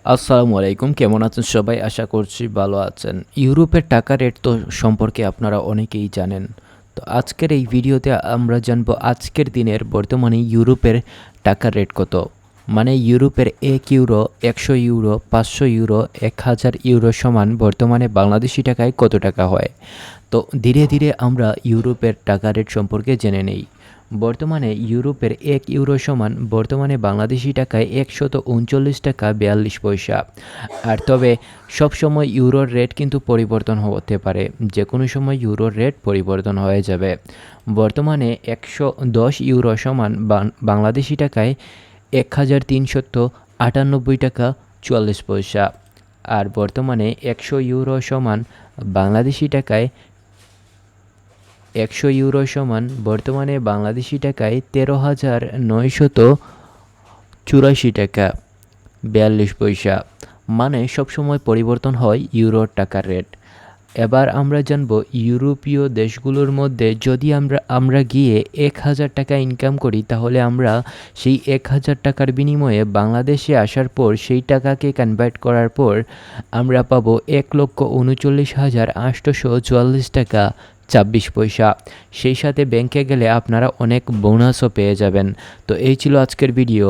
আসসালামু আলাইকুম, কেমন আছেন সবাই? আশা করছি ভালো আছেন। ইউরোপের টাকা রেট তো সম্পর্কে আপনারা অনেকেই জানেন। তো আজকের এই ভিডিওতে আমরা জানব আজকের দিনের বর্তমানে ইউরোপের টাকার রেট কত। মানে ইউরোপের ১ ইউরো, ১০০ ইউরো, ৫০০ ইউরো, ১০০০ ইউরো সমান বর্তমানে বাংলাদেশি টাকায় কত টাকা হয়। তো ধীরে ধীরে আমরা ইউরোপের টাকা রেট সম্পর্কে জেনে নেই। বর্তমানে ইউরোপের ১ ইউরো সমান বর্তমানে বাংলাদেশি টাকায় ১৩৯ টাকা ৪২ পয়সা। আর তবে সবসময় ইউরোর রেট কিন্তু পরিবর্তন হতে পারে, যে কোনো সময় ইউরোর রেট পরিবর্তন হয়ে যাবে। বর্তমানে ১১০ ইউরো সমান বাংলাদেশি টাকায় ১৩৯৮ টাকা ৪৪ পয়সা। আর বর্তমানে ১০০ ইউরো সমান বাংলাদেশি টাকায় ১০০ ইউরো সমান বর্তমানে বাংলাদেশি টাকায় ১৩,৯৮৪ টাকা ৪২ পয়সা। মানে সবসময় পরিবর্তন হয় ইউরোর টাকার রেট। এবার আমরা জানব ইউরোপীয় দেশগুলোর মধ্যে যদি আমরা গিয়ে ১,০০০ টাকা ইনকাম করি, তাহলে আমরা সেই ১,০০০ টাকার বিনিময়ে বাংলাদেশে আসার পর সেই টাকাকে কনভার্ট করার পর আমরা পাবো ১,৩৯,৮৪৪ টাকা ২৬ পয়সা। সেই সাথে ব্যাংকে গেলে আপনারা অনেক বোনাসও পেয়ে যাবেন। তো এই ছিল আজকের ভিডিও।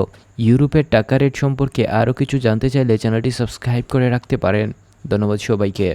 ইউরোপের টাকা রেট সম্পর্কে আরও কিছু জানতে চাইলে চ্যানেলটি সাবস্ক্রাইব করে রাখতে পারেন। ধন্যবাদ সবাইকে।